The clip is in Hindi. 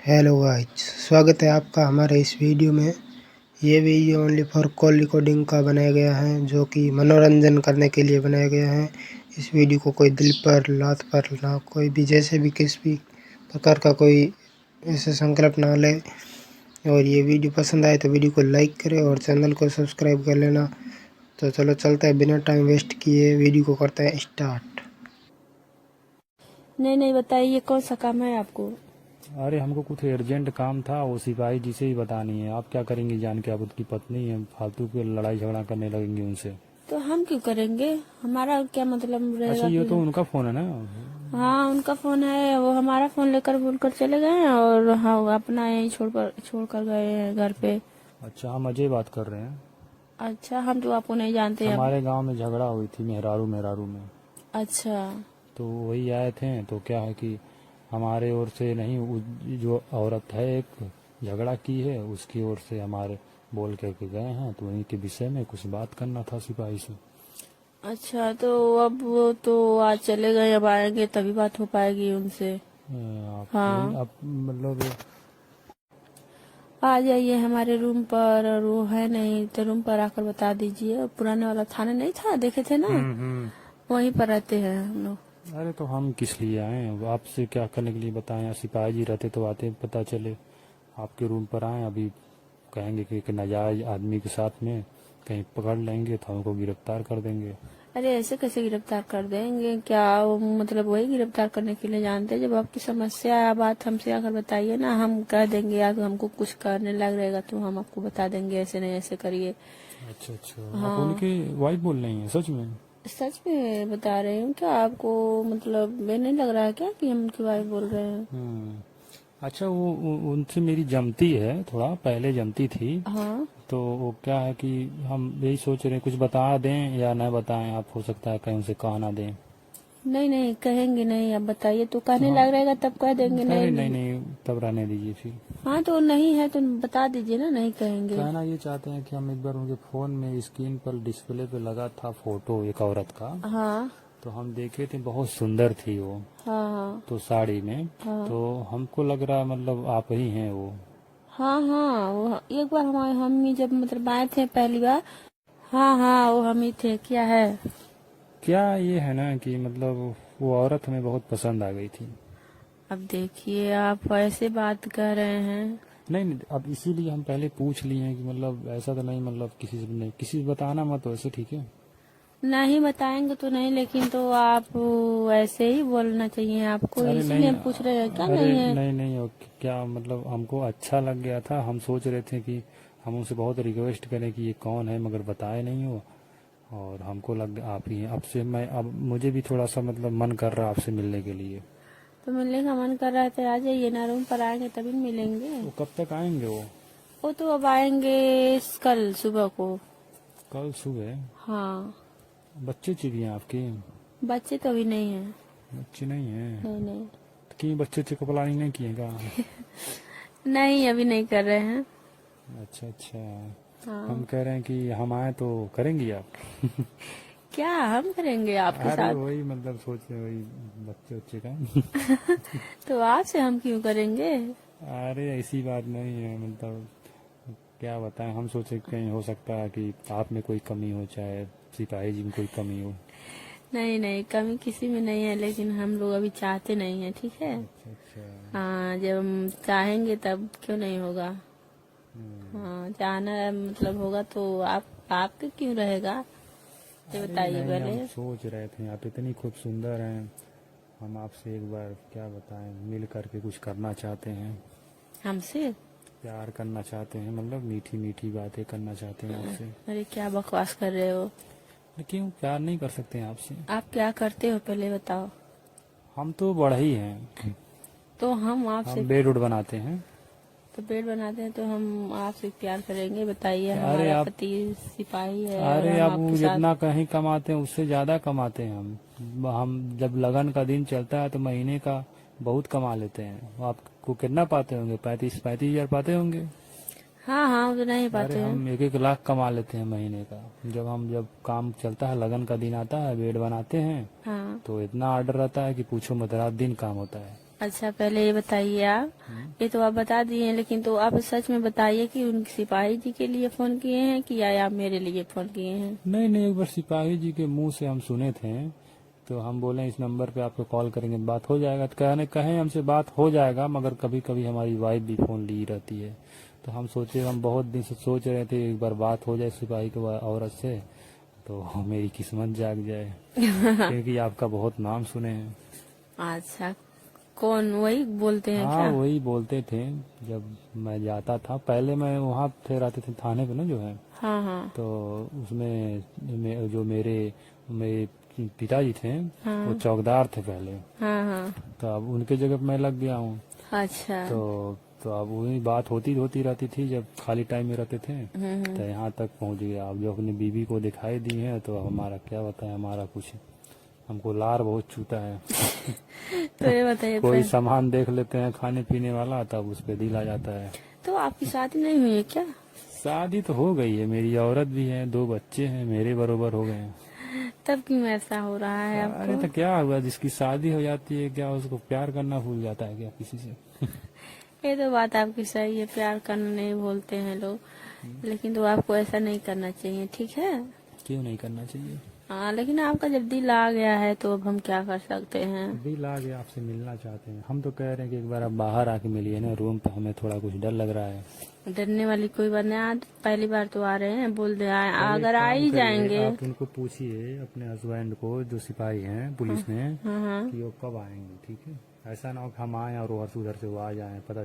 हेलो गाइस, स्वागत है आपका हमारे इस वीडियो में। ये video only for call recording का बनाया गया है, जो कि मनोरंजन करने के लिए बनाया गया है। इस वीडियो को कोई दिल पर, लात पर ना कोई भी जैसे भी किसी भी प्रकार का कोई ऐसे संकल्प ना ले। और ये वीडियो पसंद आए तो वीडियो को लाइक करें और चैनल को सब्सक्राइब कर लेना। तो चलो चलते हैं, बिना टाइम वेस्ट किए वीडियो को करते हैं स्टार्ट। नहीं बताइए कौन सा काम है आपको। अरे हमको कुछ अर्जेंट काम था, वो सिपाही जी से ही बतानी है। आप क्या करेंगी जान के? आप उनकी पत्नी है, फालतू के लड़ाई झगड़ा करने लगेंगी उनसे। तो हम क्यों करेंगे, हमारा क्या मतलब अच्छा, रहेगा ये कि तो उनका फोन है ना? हाँ उनका फोन है, वो हमारा फोन लेकर भूल कर चले गए हैं और हाँ अपना यहीं छोड़ कर गए हैं घर पे। अच्छा, हम अजय बात कर रहे हैं। अच्छा, हम तो आपको नहीं जानते अब। हमारे गांव में झगड़ा हुई थी मेहरारू मेहरारू में। अच्छा तो वही आए थे। तो क्या है कि हमारे ओर से नहीं, जो औरत है एक झगड़ा की है, उसकी ओर से हमारे बोल करके गए हैं। तो उन्हीं के विषय में कुछ बात करना था सिपाही से। अच्छा, तो अब वो तो आज चले गए, अब आएंगे तभी बात हो पाएगी उनसे। हाँ आप मतलब आ जाइए हमारे रूम पर, और वो है नहीं तो रूम पर आकर बता दीजिए। पुराने वाला थाना नहीं था, देखे थे ना, हम्म। वहीं पर रहते हैं हम लोग। अरे तो हम किस लिए आए? अब आपसे क्या करने के लिए बताएं? सिपाही जी रहते तो आते, पता चले। आपके रूम पर आए, अभी कहेंगे कि एक नाजायज आदमी के साथ में कहीं पकड़ लेंगे तो हमको गिरफ्तार कर देंगे। अरे ऐसे कैसे गिरफ्तार कर देंगे, क्या वो मतलब वही गिरफ्तार करने के लिए जानते हैं? जब आपकी समस्या या बात हमसे आकर बताइए ना, हम कह देंगे या तो हमको कुछ करने लग रहेगा तो हम आपको बता देंगे ऐसे नहीं ऐसे करिए। अच्छा अच्छा, आप हाँ उनकी वाइफ बोल रही हैं सच में? सच में बता रही हूँ, क्या आपको मतलब ये नहीं लग रहा है क्या कि हम उनकी वाइफ बोल रहे हैं? हम्म। अच्छा, वो उनसे मेरी जमती है, थोड़ा पहले जमती थी। हाँ तो वो क्या है कि हम यही सोच रहे हैं कुछ बता दें या न बताएं। आप हो सकता है कहीं उनसे कहा ना दें। नहीं कहेंगे नहीं, आप बताइए तो तो कहने हम, लग रहेगा तब कह देंगे अरे नहीं नहीं नहीं। नहीं, तब रहने दीजिए फिर। हाँ तो नहीं है तो बता दीजिए ना, नहीं कहेंगे। कहना ये चाहते हैं कि हम एक बार उनके फोन में स्क्रीन पर डिस्प्ले पे लगा था फोटो एक औरत का। हाँ तो हम देखे थे, बहुत सुंदर थी वो, हाँ तो साड़ी में। हाँ तो हमको लग रहा मतलब आप ही हैं वो। हाँ वो एक बार हमारे हम ही जब मतलब आए थे पहली बार। हाँ वो हम ही थे, क्या है? क्या ये है ना कि मतलब वो औरत हमें बहुत पसंद आ गई थी। अब देखिए आप ऐसे बात कर रहे हैं। नहीं नहीं, अब इसीलिए हम पहले पूछ लिए हैं कि मतलब ऐसा तो नहीं, मतलब किसी से नहीं, किसी से बताना मत वैसे, ठीक है? नहीं बताएंगे तो नहीं, लेकिन तो आप ऐसे ही बोलना चाहिए आपको, अरे इसीलिए नहीं, हम पूछ रहे हैं क्या अरे नहीं है। नहीं नहीं, क्या मतलब हमको अच्छा लग गया था। हम सोच रहे थे कि हम उनसे बहुत रिक्वेस्ट करें कि ये कौन है, मगर बताए नहीं हो। और हमको लग आप ही हैं। आपसे मैं, अब मुझे भी थोड़ा सा मतलब मन कर रहा आपसे मिलने के लिए। तो मिलने का मन कर रहा है तो आ जाइए ना, रूम पर आएंगे तभी मिलेंगे। वो कब तक आएंगे वो? वो तो अब आएंगे कल सुबह को। कल सुबह? हाँ बच्चे चाहिए आपके? बच्चे तो अभी नहीं है। बच्चे नहीं हैं? नहीं तो क्यों बच्चे अच्छे का प्लानिंग नहीं किए का? नहीं अभी नहीं कर रहे हैं। अच्छा अच्छा। हम हाँ कह रहे हैं कि हम आए तो करेंगी आप? क्या हम करेंगे आपके अरे साथ? वही मतलब सोच रहे, वही बच्चे बच्चे का। तो आपसे हम क्यों करेंगे? अरे ऐसी बात नहीं है, मतलब क्या बताएं। हम सोचे कहीं हो सकता है कि आप में कोई कमी हो, चाहे सिपाही जी में कोई कमी हो। नहीं कमी किसी में नहीं है, लेकिन हम लोग अभी चाहते नहीं है, ठीक है। अच्छा अच्छा। हाँ जब हम चाहेंगे तब क्यों नहीं होगा। हम्म। हाँ चाहना मतलब होगा तो आपके क्यों रहेगा, ये अरे बताइए नहीं, पहले। हम सोच रहे थे आप इतनी खूब सुंदर हैं। हम आपसे एक बार क्या बताएं, मिल करके कुछ करना चाहते हैं। हमसे? प्यार करना चाहते हैं, मतलब मीठी मीठी बातें करना चाहते हैं आपसे। अरे क्या बकवास कर रहे हो? क्यों प्यार नहीं कर सकते हैं आपसे? आप क्या करते हो पहले बताओ। हम तो बड़ा ही हैं। तो हम आपसे, हम बेड उड बनाते हैं। तो पेड़ बनाते हैं तो हम आपसे प्यार करेंगे? बताइए, अरे हमारा आप, पति सिपाही है और अरे हम आप आपके साथ। जितना कहीं कमाते हैं उससे ज्यादा कमाते हैं हम जब लगन का दिन चलता है तो महीने का बहुत कमा लेते हैं। आपको कितना पाते होंगे? 35,000 पाते होंगे। हाँ वो तो नहीं अरे पाते हैं। हम 1-1 लाख कमा लेते हैं महीने का। जब काम चलता है, लगन का दिन आता है, बेड बनाते हैं, हाँ तो इतना ऑर्डर रहता है कि पूछो मत, रात दिन काम होता है। अच्छा पहले ये बताइए आप, ये तो आप बता दिए हैं, लेकिन तो आप सच में बताइए कि उन सिपाही जी के लिए फोन किए हैं कि या आप मेरे लिए फोन किए हैं? नहीं नहीं, एक बार सिपाही जी के मुंह से हम सुने थे, तो हम बोले इस नंबर पे आपको कॉल करेंगे, बात हो जाएगा। तो कहें हमसे बात हो जाएगा, मगर कभी कभी हमारी वाइफ भी फोन ली रहती है। तो हम सोचे, हम बहुत दिन से सोच रहे थे एक बार बात हो जाए सिपाही की औरत से, तो मेरी किस्मत जाग जाए क्योंकि आपका बहुत नाम सुने हैं। अच्छा, कौन वही बोलते हैं हाँ क्या? वही बोलते थे, जब मैं जाता था पहले, मैं वहाँ थे रहते थे थाने पे ना जो है, हाँ हाँ तो उसमें जो मेरे पिताजी थे, वो चौकीदार थे पहले, हाँ हाँ। तो अब उनके जगह पे मैं लग गया हूँ। अच्छा। तो अब वही बात होती रहती थी जब खाली टाइम में रहते थे। तो यहाँ तक पहुँच गया। अब जो अपनी बीवी को दिखाई दी है, तो हमारा क्या बताए, हमारा कुछ, हमको लार बहुत छूता है तो ये बताइए कोई सामान देख लेते हैं खाने पीने वाला, तब उस पर दिल आ जाता है। तो आपकी शादी नहीं हुई है क्या? शादी तो हो गई है, मेरी औरत भी है, 2 बच्चे हैं, मेरे बरोबर हो गए हैं। तब क्यों ऐसा हो रहा है अरे आपको? तो क्या हुआ, जिसकी शादी हो जाती है क्या उसको प्यार करना भूल जाता है क्या किसी से? ये तो बात आपकी सही है, प्यार करना नहीं बोलते हैं लोग, लेकिन तो आपको ऐसा नहीं करना चाहिए, ठीक है? क्यों नहीं करना चाहिए? हाँ, लेकिन आपका जब दिल आ गया है तो अब हम क्या कर सकते हैं? दिल आ गया, आपसे मिलना चाहते हैं। हम तो कह रहे हैं कि एक बार आप बाहर आके मिलिए ना, रूम पे हमें थोड़ा कुछ डर लग रहा है। डरने वाली कोई बात नहीं, आज पहली बार तो आ रहे हैं, बोल दे तो एक अगर आ काम ही करिए, जाएंगे। आप उनको पूछिए अपने हस्बैंड को, जो सिपाही हैं पुलिस में, हाँ हाँ। कि वो कब आएंगे, ठीक है? ऐसा ना हो कि हम आए और उधर से वो आ जाए, पता